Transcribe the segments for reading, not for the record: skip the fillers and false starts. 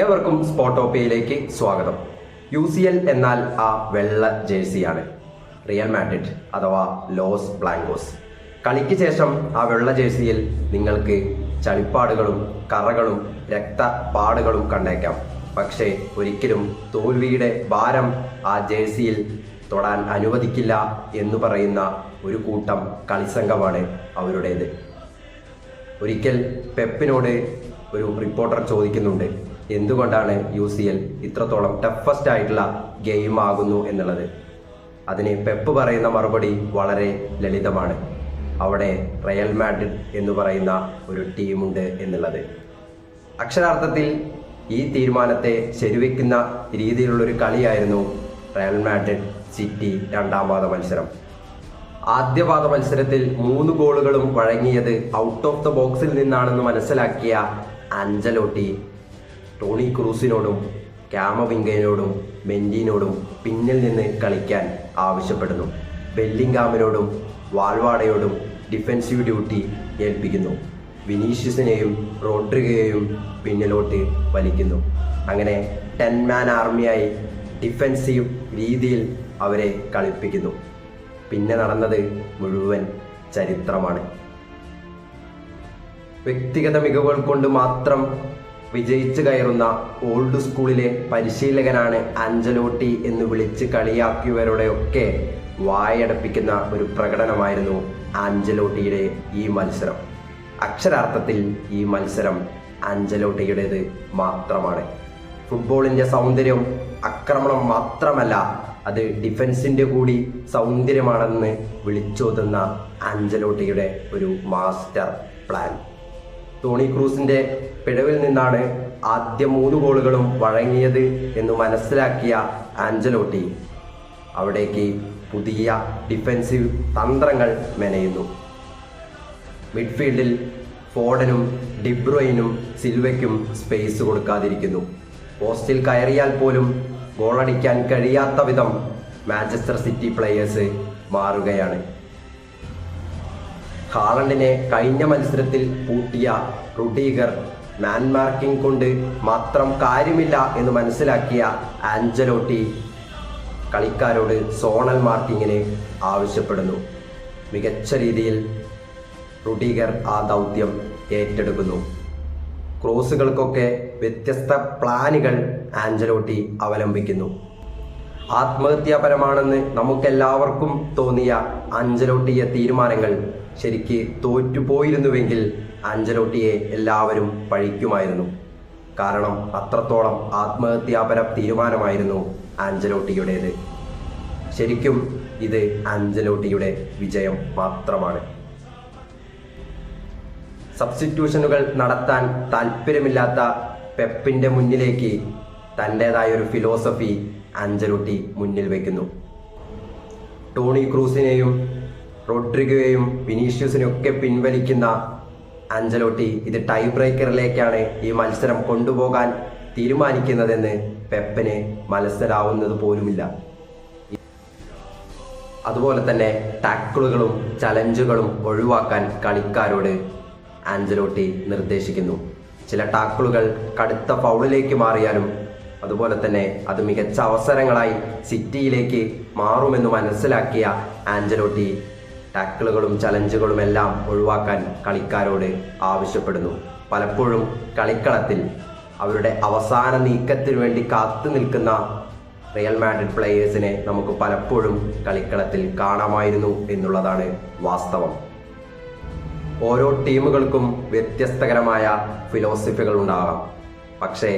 ഏവർക്കും സ്പോട്ടോപ്പിയയിലേക്ക് സ്വാഗതം. UCL എന്നാൽ ആ വെള്ള ജേഴ്സിയാണ്. റിയൽ മാഡ്രിഡ് അഥവാ ലോസ് ബ്ലാങ്കോസ്. കളിക്ക് ശേഷം ആ വെള്ള ജേഴ്സിയിൽ നിങ്ങൾക്ക് ചളിപ്പാടുകളും കറകളും രക്തപ്പാടുകളും കണ്ടേക്കാം. പക്ഷേ ഒരിക്കലും തോൽവിയുടെ ഭാരം ആ ജേഴ്സിയിൽ തൊടാൻ അനുവദിക്കില്ല എന്ന് പറയുന്ന ഒരു കൂട്ടം കളിസംഘമാണ് അവരുടേത്. ഒരിക്കൽ പെപ്പിനോട് ഒരു റിപ്പോർട്ടർ ചോദിക്കുന്നുണ്ട്, എന്തുകൊണ്ടാണ് UCL ഇത്രത്തോളം ടഫസ്റ്റ് ആയിട്ടുള്ള ഗെയിം ആകുന്നു എന്നുള്ളത്. അതിന് പെപ്പ് പറയുന്ന മറുപടി വളരെ ലളിതമാണ്. അവിടെ റയൽ മാഡ്രിഡ് എന്ന് പറയുന്ന ഒരു ടീമുണ്ട് എന്നുള്ളത്. അക്ഷരാർത്ഥത്തിൽ ഈ തീരുമാനത്തെ ശരിവെക്കുന്ന രീതിയിലുള്ളൊരു കളിയായിരുന്നു റയൽ മാഡ്രിഡ് സിറ്റി രണ്ടാം പാദ മത്സരം. ആദ്യ പാദ മത്സരത്തിൽ 3 ഗോളുകളും വഴങ്ങിയത് ഔട്ട് ഓഫ് ദ ബോക്സിൽ നിന്നാണെന്ന് മനസ്സിലാക്കിയ ആഞ്ചലോട്ടി ടോണി ക്രൂസിനോടും കാമവിംഗയോടും മെൻഡിനോടും പിന്നിൽ നിന്ന് കളിക്കാൻ ആവശ്യപ്പെടുന്നു. ബെല്ലിംഗാമിനോടും വാൽവാഡയോടും ഡിഫൻസീവ് ഡ്യൂട്ടി ഏൽപ്പിക്കുന്നു. വിനീഷ്യസിനെയും റോഡ്രിഗയെയും പിന്നിലോട്ട് വലിക്കുന്നു. അങ്ങനെ 10 മാൻ ആർമിയായി ഡിഫൻസീവ് രീതിയിൽ അവരെ കളിപ്പിക്കുന്നു. പിന്നെ നടന്നത് മുഴുവൻ ചരിത്രമാണ്. വ്യക്തിഗത മികവുകൾ കൊണ്ട് മാത്രം വിജയിച്ചു കയറുന്ന ഓൾഡ് സ്കൂളിലെ പരിശീലകനാണ് ആഞ്ചലോട്ടി എന്ന് വിളിച്ച് കളിയാക്കിയവരുടെയൊക്കെ വായടപ്പിക്കുന്ന ഒരു പ്രകടനമായിരുന്നു ആഞ്ചലോട്ടിയുടെ ഈ മത്സരം. അക്ഷരാർത്ഥത്തിൽ ഈ മത്സരം ആഞ്ചലോട്ടിയുടേത് മാത്രമാണ്. ഫുട്ബോളിൻ്റെ സൗന്ദര്യം ആക്രമണം മാത്രമല്ല, അത് ഡിഫൻസിൻ്റെ കൂടി സൗന്ദര്യമാണെന്ന് വിളിച്ചോതുന്ന ആഞ്ചലോട്ടിയുടെ ഒരു മാസ്റ്റർ പ്ലാൻ. ടോണി ക്രൂസിൻ്റെ പിഴവിൽ നിന്നാണ് ആദ്യ 3 ഗോളുകളും വഴങ്ങിയത് എന്ന് മനസ്സിലാക്കിയ ആഞ്ചലോട്ടി അവിടേക്ക് പുതിയ ഡിഫൻസീവ് തന്ത്രങ്ങൾ മെനയുന്നു. മിഡ്ഫീൽഡിൽ ഫോഡനും ഡിബ്രോയിനും സിൽവയ്ക്കും സ്പേസ് കൊടുക്കാതിരിക്കുന്നു. പോസ്റ്റിൽ കയറിയാൽ പോലും ഗോളടിക്കാൻ കഴിയാത്ത വിധം മാഞ്ചസ്റ്റർ സിറ്റി പ്ലെയേഴ്സ് മാറുകയാണ്. ഹാളണ്ടിനെ കഴിഞ്ഞ മത്സരത്തിൽ പൂട്ടിയ റുഡിഗർ മാൻ മാർക്കിംഗ് കൊണ്ട് മാത്രം കാര്യമില്ല എന്ന് മനസ്സിലാക്കിയ ആഞ്ചലോട്ടി കളിക്കാരോട് സോണൽ മാർക്കിങ്ങിന് ആവശ്യപ്പെടുന്നു. മികച്ച രീതിയിൽ റുഡിഗർ ആ ദൗത്യം ഏറ്റെടുക്കുന്നു. ക്രോസുകൾക്കൊക്കെ വ്യത്യസ്ത പ്ലാനുകൾ ആഞ്ചലോട്ടി അവലംബിക്കുന്നു. ആത്മഹത്യാപരമാണെന്ന് നമുക്കെല്ലാവർക്കും തോന്നിയ ആഞ്ചലോട്ടിയെ തീരുമാനങ്ങൾ ശരിക്ക് തോറ്റുപോയിരുന്നുവെങ്കിൽ ആഞ്ചലോട്ടിയെ എല്ലാവരും പഴിക്കുമായിരുന്നു. കാരണം അത്രത്തോളം ആത്മഹത്യാപര തീരുമാനമായിരുന്നു ആഞ്ചലോട്ടിയുടേത്. ശരിക്കും ഇത് ആഞ്ചലോട്ടിയുടെ വിജയം മാത്രമാണ്. സബ്സ്റ്റിറ്റ്യൂഷനുകൾ നടത്താൻ താല്പര്യമില്ലാത്ത പെപ്പിൻ്റെ മുന്നിലേക്ക് തൻ്റേതായ ഒരു ഫിലോസഫി ആഞ്ചലോട്ടി മുന്നിൽ വയ്ക്കുന്നു. ടോണി ക്രൂസിനെയും റോഡ്രിഗയെയും വിനീഷ്യസിനെയും ഒക്കെ പിൻവലിക്കുന്ന ആഞ്ചലോട്ടി ഇത് ടൈ ബ്രേക്കറിലേക്കാണ് ഈ മത്സരം കൊണ്ടുപോകാൻ തീരുമാനിക്കുന്നതെന്ന് പെപ്പിന് മനസ്സിലാവുന്നത് പോലുമില്ല. അതുപോലെ തന്നെ ടാക്കിളുകളും ചലഞ്ചുകളും ഒഴിവാക്കാൻ കളിക്കാരോട് ആഞ്ചലോട്ടി നിർദ്ദേശിക്കുന്നു. ചില ടാക്കിളുകൾ കടുത്ത ഫൗളിലേക്ക് മാറിയാലും അതുപോലെ തന്നെ അത് മികച്ച അവസരങ്ങളായി സിറ്റിയിലേക്ക് മാറുമെന്ന് മനസ്സിലാക്കിയ ആഞ്ചലോട്ടി ടാക്കിളുകളും ചലഞ്ചുകളും എല്ലാം ഒഴിവാക്കാൻ കളിക്കാരോട് ആവശ്യപ്പെടുന്നു. പലപ്പോഴും കളിക്കളത്തിൽ അവരുടെ അവസാന നീക്കത്തിനു വേണ്ടി കാത്തു നിൽക്കുന്ന റിയൽ മാഡ്രിഡ് പ്ലെയേഴ്സിനെ നമുക്ക് പലപ്പോഴും കളിക്കളത്തിൽ കാണാമായിരുന്നു എന്നുള്ളതാണ് വാസ്തവം. ഓരോ ടീമുകൾക്കും വ്യത്യസ്തകരമായ ഫിലോസഫികൾ ഉണ്ടാകാം. പക്ഷേ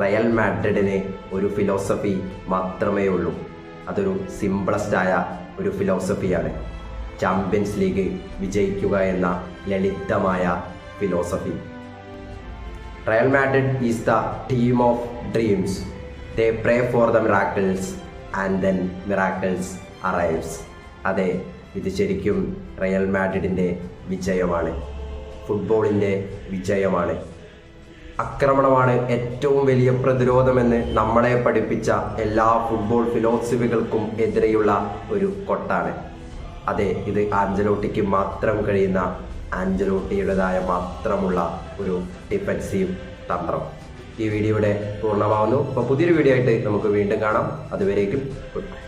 റയൽ മാഡ്രിഡിന് ഒരു ഫിലോസഫി മാത്രമേ ഉള്ളൂ. അതൊരു സിംപിളസ്റ്റായ ഒരു ഫിലോസഫിയാണ്. ചാമ്പ്യൻസ് ലീഗ് വിജയിക്കുക എന്ന ലളിതമായ philosophy. Real Madrid is the team of dreams. They pray for the miracles and then miracles arrives. അതെ, ഇത് ശരിക്കും റയൽ മാഡ്രിഡിൻ്റെ വിജയമാണ്. ഫുട്ബോളിൻ്റെ വിജയമാണ്. ആക്രമണമാണ് ഏറ്റവും വലിയ പ്രതിരോധമെന്ന് നമ്മളെ പഠിപ്പിച്ച എല്ലാ ഫുട്ബോൾ ഫിലോസഫികൾക്കും എതിരെയുള്ള ഒരു കൊട്ടാണ്. അതെ, ഇത് ആഞ്ചലോട്ടിക്ക് മാത്രം കഴിയുന്ന ആഞ്ചലോട്ടിയുടേതായ മാത്രമുള്ള ഒരു ഡിഫൻസീവ് തന്ത്രം. ഈ വീഡിയോ ഇവിടെ പൂർണ്ണമാവുന്നു. അപ്പോൾ പുതിയൊരു വീഡിയോ ആയിട്ട് നമുക്ക് വീണ്ടും കാണാം. അതുവരേക്കും ഗുഡ് ബൈ.